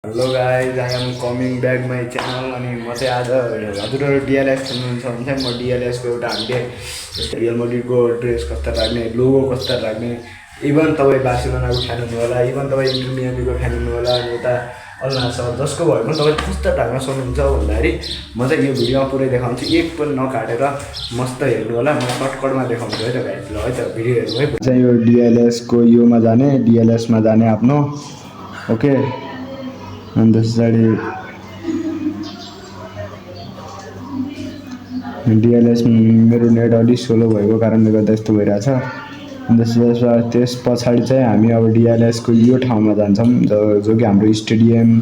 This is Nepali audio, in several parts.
Hello guys I am coming back my channel. अनि म चाहिँ आज हजुरहरू डिएलएस खेल्नुहुन्छ भने चाहिँ म डिएलएसको एउटा हामीले रियल मड्रिडको ड्रेस कस्तो राख्ने, लोगो कस्तो राख्ने, इभन तपाईँ बार्सिलोनाको फ्यान हुनु होला, इभन तपाईँ इन्टर मियामीको फ्यान हुनु होला, अनि यता अल नासर जसको भए पनि तपाईँ कस्तो ढङ्गमा सक्नुहुन्छ भन्दाखेरि म चाहिँ यो भिडियोमा पुरै देखाउँछु। एक पनि नकाटेर मस्त हेर्नु होला। म सर्टकटमा देखाउँछु है त गाइज। ल है त भिडियो हेर्नु है। चाहिँ यो डिएलएसको योमा जाने, डिएलएसमा जाने आफ्नो ओके। अनि त्यस पछाडि डिएलएस मेरो नेट अलिक स्लो भएको कारणले गर्दा यस्तो भइरहेछ। अनि त्यस पछाडि चाहिँ हामी अब डिएलएसको यो ठाउँमा जान्छौँ जो कि हाम्रो स्टेडियम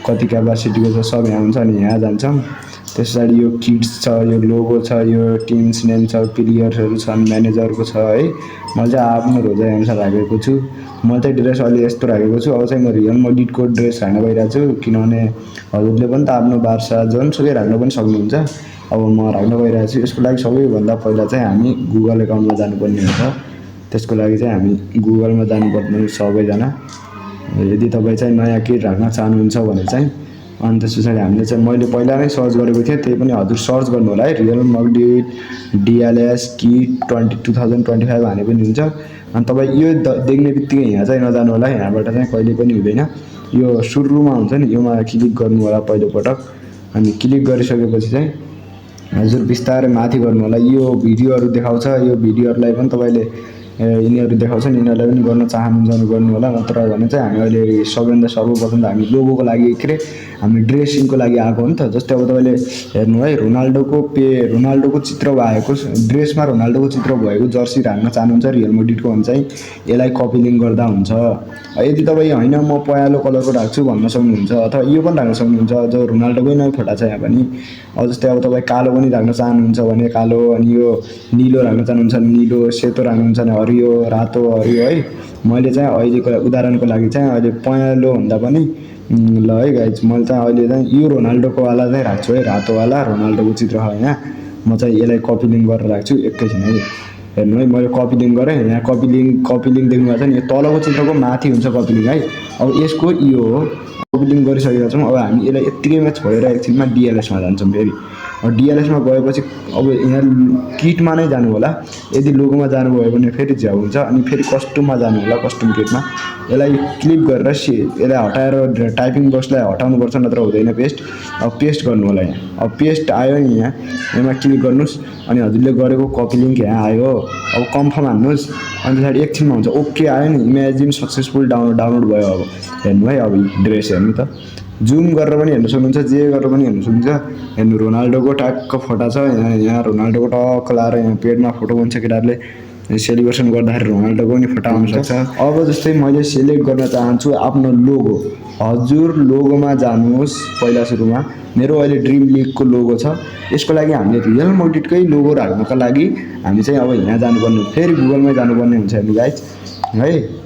कति क्यापासिटीको छ सब यहाँ हुन्छ। अनि यहाँ जान्छौँ। त्यस पछाडि यो किट्स छ, यो लोगो छ, यो टिम्स नेम छ, प्लेयर्सहरू छन्, म्यानेजरको छ है। मैले चाहिँ आफ्नो रोजाइअनुसार राखेको छु। मैले चाहिँ ड्रेस अहिले यस्तो राखेको छु। अब चाहिँ म रियल मड्रिडको ड्रेस राख्न गइरहेको छु, किनभने हजुरले पनि त आफ्नो बार्सा जुनसुकै राख्न पनि सक्नुहुन्छ। अब म राख्न गइरहेको छु। यसको लागि सबैभन्दा पहिला चाहिँ हामी गुगल एकाउन्टमा जानुपर्ने हुन्छ। त्यसको लागि चाहिँ हामी गुगलमा जानुपर्ने सबैजना। यदि तपाईँ चाहिँ नयाँ किट राख्न चाहनुहुन्छ भने चाहिँ अनि त्यस पछाडि हामीले चाहिँ मैले पहिला नै सर्च गरेको थिएँ, त्यही पनि हजुर सर्च गर्नु होला है। रियल मड्रिड डिएलएस किट 2025 हाने पनि हुन्छ। अनि तपाईँ यो देख्ने बित्तिकै यहाँ चाहिँ नजानु होला, यहाँबाट चाहिँ कहिले पनि हुँदैन। यो सुरुमा हुन्छ नि, योमा क्लिक गर्नु होला पहिलोपटक। अनि क्लिक गरिसकेपछि चाहिँ हजुर बिस्तारै माथि गर्नु होला। यो भिडियोहरू देखाउँछ, यो भिडियोहरूलाई पनि तपाईँले यिनीहरू देखाउँछन्, यिनीहरूलाई पनि गर्न चाहनुहुन्छ भने गर्नु होला। नत्र भने चाहिँ हामी अहिले सबैभन्दा सर्वप्रथम त हामी लोगोको लागि के अरे हामी ड्रेसिङको लागि आएको हो नि त। जस्तै अब तपाईँले हेर्नु है, रोनाल्डोको चित्र भएको ड्रेसमा रोनाल्डोको चित्र भएको जर्सी राख्न चाहनुहुन्छ रियल मड्रिडको भने चाहिँ यसलाई कपी लिङ्क गर्दा हुन्छ। यदि तपाईँ होइन म पहेँलो कलरको राख्छु भन्न सक्नुहुन्छ, अथवा यो पनि राख्न सक्नुहुन्छ जो रोनाल्डोकै नै फोटा छ यहाँ पनि। अब जस्तै अब तपाईँ कालो पनि राख्न चाहनुहुन्छ भने कालो, अनि यो निलो राख्न चाहनुहुन्छ भने निलो, सेतो राख्नुहुन्छ भने हरियो, रातो, हरियो है। मैले चाहिँ अहिलेको उदाहरणको लागि चाहिँ अहिले पहेँलो भन्दा पनि ल है गाइज, मैले चाहिँ अहिले चाहिँ यो रोनाल्डोको वाला चाहिँ राख्छु है, रातोवाला रोनाल्डोको चित्र हो यहाँ। म चाहिँ यसलाई कपी लिङ्क गरेर राख्छु एकैछिन है। हेर्नु है, मैले कपी लिङ्क गरेँ। यहाँ कपी लिङ्क देख्नुभएको छ नि, यो तलको चित्रको माथि हुन्छ कपी लिङ्क है। अब यसको यो हो, कपी लिङ्क गरिसकेका छौँ। अब हामी यसलाई यत्तिकैमा छोडेर एकछिनमा डिएलएसमा जान्छौँ फेरि। डिएलएसमा गएपछि अब यहाँ किटमा नै जानु होला। यदि लोगोमा जानुभयो भने फेरि झ्याउ हुन्छ। अनि फेरि कस्टुममा जानु होला, कस्टुम किटमा यसलाई क्लिक गरेर यसलाई हटाएर टाइपिङ बक्सलाई हटाउनुपर्छ, नत्र हुँदैन पेस्ट। अब पेस्ट गर्नु होला यहाँ। अब पेस्ट आयो नि यहाँ, यसमा क्लिक गर्नुहोस्। अनि हजुरले गरेको कपी लिङ्क यहाँ आयो। अब कन्फर्म हान्नुहोस्। अनि पछाडि एकछिनमा हुन्छ ओके आयो नि, इमेजिन सक्सेसफुल डाउनलोड भयो। अब हेर्नु है, अब ड्रेस हेर्नु त, जुम गरेर पनि हेर्नु सक्नुहुन्छ, जे गरेर पनि हेर्नु सक्नुहुन्छ। हेर्नु रोनाल्डोको ट्यागको फोटो छ यहाँ रोनाल्डोको टक्क लाएर यहाँ पेडमा फोटो हुन्छ। केटाहरूले सेलिब्रेसन गर्दाखेरि रोनाल्डोको पनि फोटो आउनसक्छ। अब जस्तै मैले सेलेक्ट गर्न चाहन्छु आफ्नो लोगो। हजुर लोगोमा जानुहोस्। पहिला सुरुमा मेरो अहिले ड्रिम लिगको लोगो छ। यसको लागि हामीले रियल मड्रिडकै लोगो राख्नको लागि हामी चाहिँ अब यहाँ जानुपर्ने, फेरि गुगलमै जानुपर्ने हुन्छ हेर्नु गाइज है।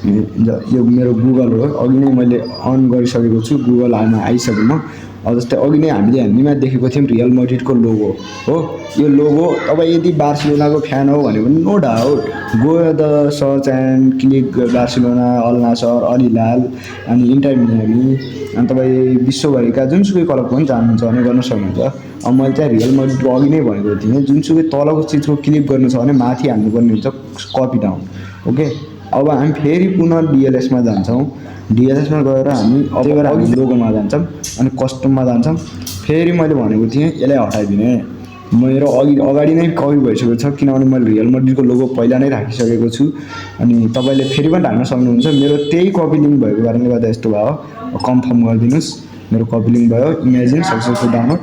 यो मेरो गुगल हो, अघि नै मैले अन गरिसकेको छु, गुगल आइसक्यो म। अब जस्तै अघि नै हामीले हेर्नेमा देखेको थियौँ रियल मड्रिडको लोगो हो यो लोगो। अब यदि बार्सिलोनाको फ्यान हो भने पनि no doubt go the search and click Barcelona, Al Nassr, Al Hilal, अनि इन्टर मियामी। अनि तपाईँ विश्वभरिका जुनसुकै क्लबको पनि चाहनुहुन्छ भने गर्न सक्नुहुन्छ। अब मैले चाहिँ रियल मड्रिडको अघि नै भनेको थिएँ, जुनसुकै तलको चिजको क्लिक गर्नु छ भने माथि हान्नुपर्ने हुन्छ कपी डाउन ओके। अब हामी फेरि पुनः डिएलएसमा जान्छौँ। डिएलएसमा गएर हामी अघि लोगोमा जान्छौँ, अनि कस्टममा जान्छौँ। फेरि मैले भनेको थिएँ यसलाई हटाइदिने, मेरो अगाडि नै कपी भइसकेको छ, किनभने मैले रियल मड्रिडको लोगो पहिला नै राखिसकेको छु। अनि तपाईँले फेरि पनि राख्न सक्नुहुन्छ। मेरो त्यही कपी लिङ्क भएको कारणले गर्दा यस्तो भयो। कन्फर्म गरिदिनुहोस्, मेरो कपी लिङ्क भयो। इमेजिन सक्सेसफुल डाउनलोड,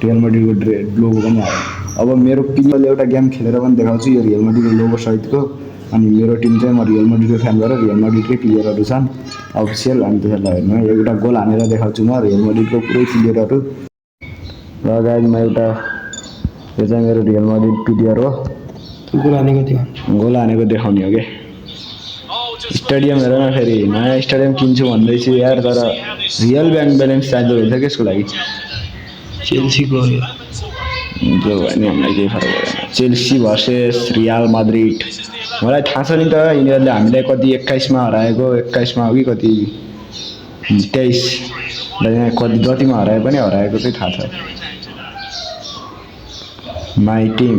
रियल मड्रिडको लोगो पनि आयो। अब मेरो टिमले एउटा गेम खेलेर पनि देखाउँछु यो रियल मड्रिडको लोगो सहितको। अनि मेरो टिम चाहिँ म रियल मड्रिडको फ्यान भएर रियल मड्रिडकै प्लेयरहरू छन् अफिसियल। अनि त्यसलाई हेर्नु एउटा गोल हानेर देखाउँछु म रियल मड्रिडको पुरै प्लेयरहरू। र गाइज म एउटा यो चाहिँ मेरो रियल मड्रिड प्लेयर हो। गोल हानेको देखाउने हो क्या। स्टेडियम हेर न, फेरि नयाँ स्टेडियम किन्छु भन्दैछु यार, तर रियल ब्याङ्क ब्यालेन्स चाहिँदो हुन्छ कि यसको लागि। चेल्सीको जो भयो नि हामीलाई केही फरक पर्दैन। Chelsea versus real Madrid. मलाई थाहा छ नि त यिनीहरूले हामीलाई कति 21मा हराएको, 21मा हो कि कति 23 र यहाँ कति जतिमा हराए पनि हराएको चाहिँ थाहा छ माई टिम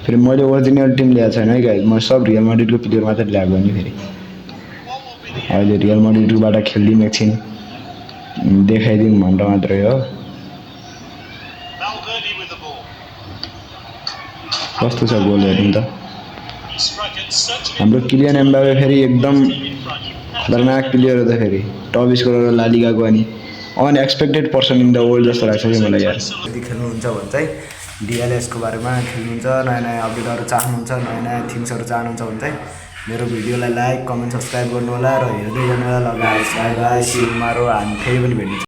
फेरि मैले ओरिजिनल टिम ल्याएको छैन है गाइस म सब रियल माड्रिडको प्लेयर मात्र ल्याएको नि फेरि अहिले रियल माड्रिडबाट खेलिदिउँ एकछिन देखाइदिउँ भनेर मात्रै हो कस्तो छ गोल हेर्नु त हाम्रो किलियन एम्बापे फेरि एकदम खतरनाक प्लेयर हो त फेरि टप स्कोरर ला लिगाको अनि unexpected person in the world जस्तो लाग्छ कि मलाई यार यदि खेल्नुहुन्छ भने चाहिँ डिएलएसको बारेमा खेल्नुहुन्छ नयाँ नयाँ अपडेटहरू चाहनुहुन्छ नयाँ नयाँ थिङ्सहरू चाहनुहुन्छ भने चाहिँ मेरो भिडियोलाई लाइक कमेन्ट सब्सक्राइब गर्नु होला र हेर्दै गर्नु होला लगाएर हामी फेरि पनि भेट्छौँ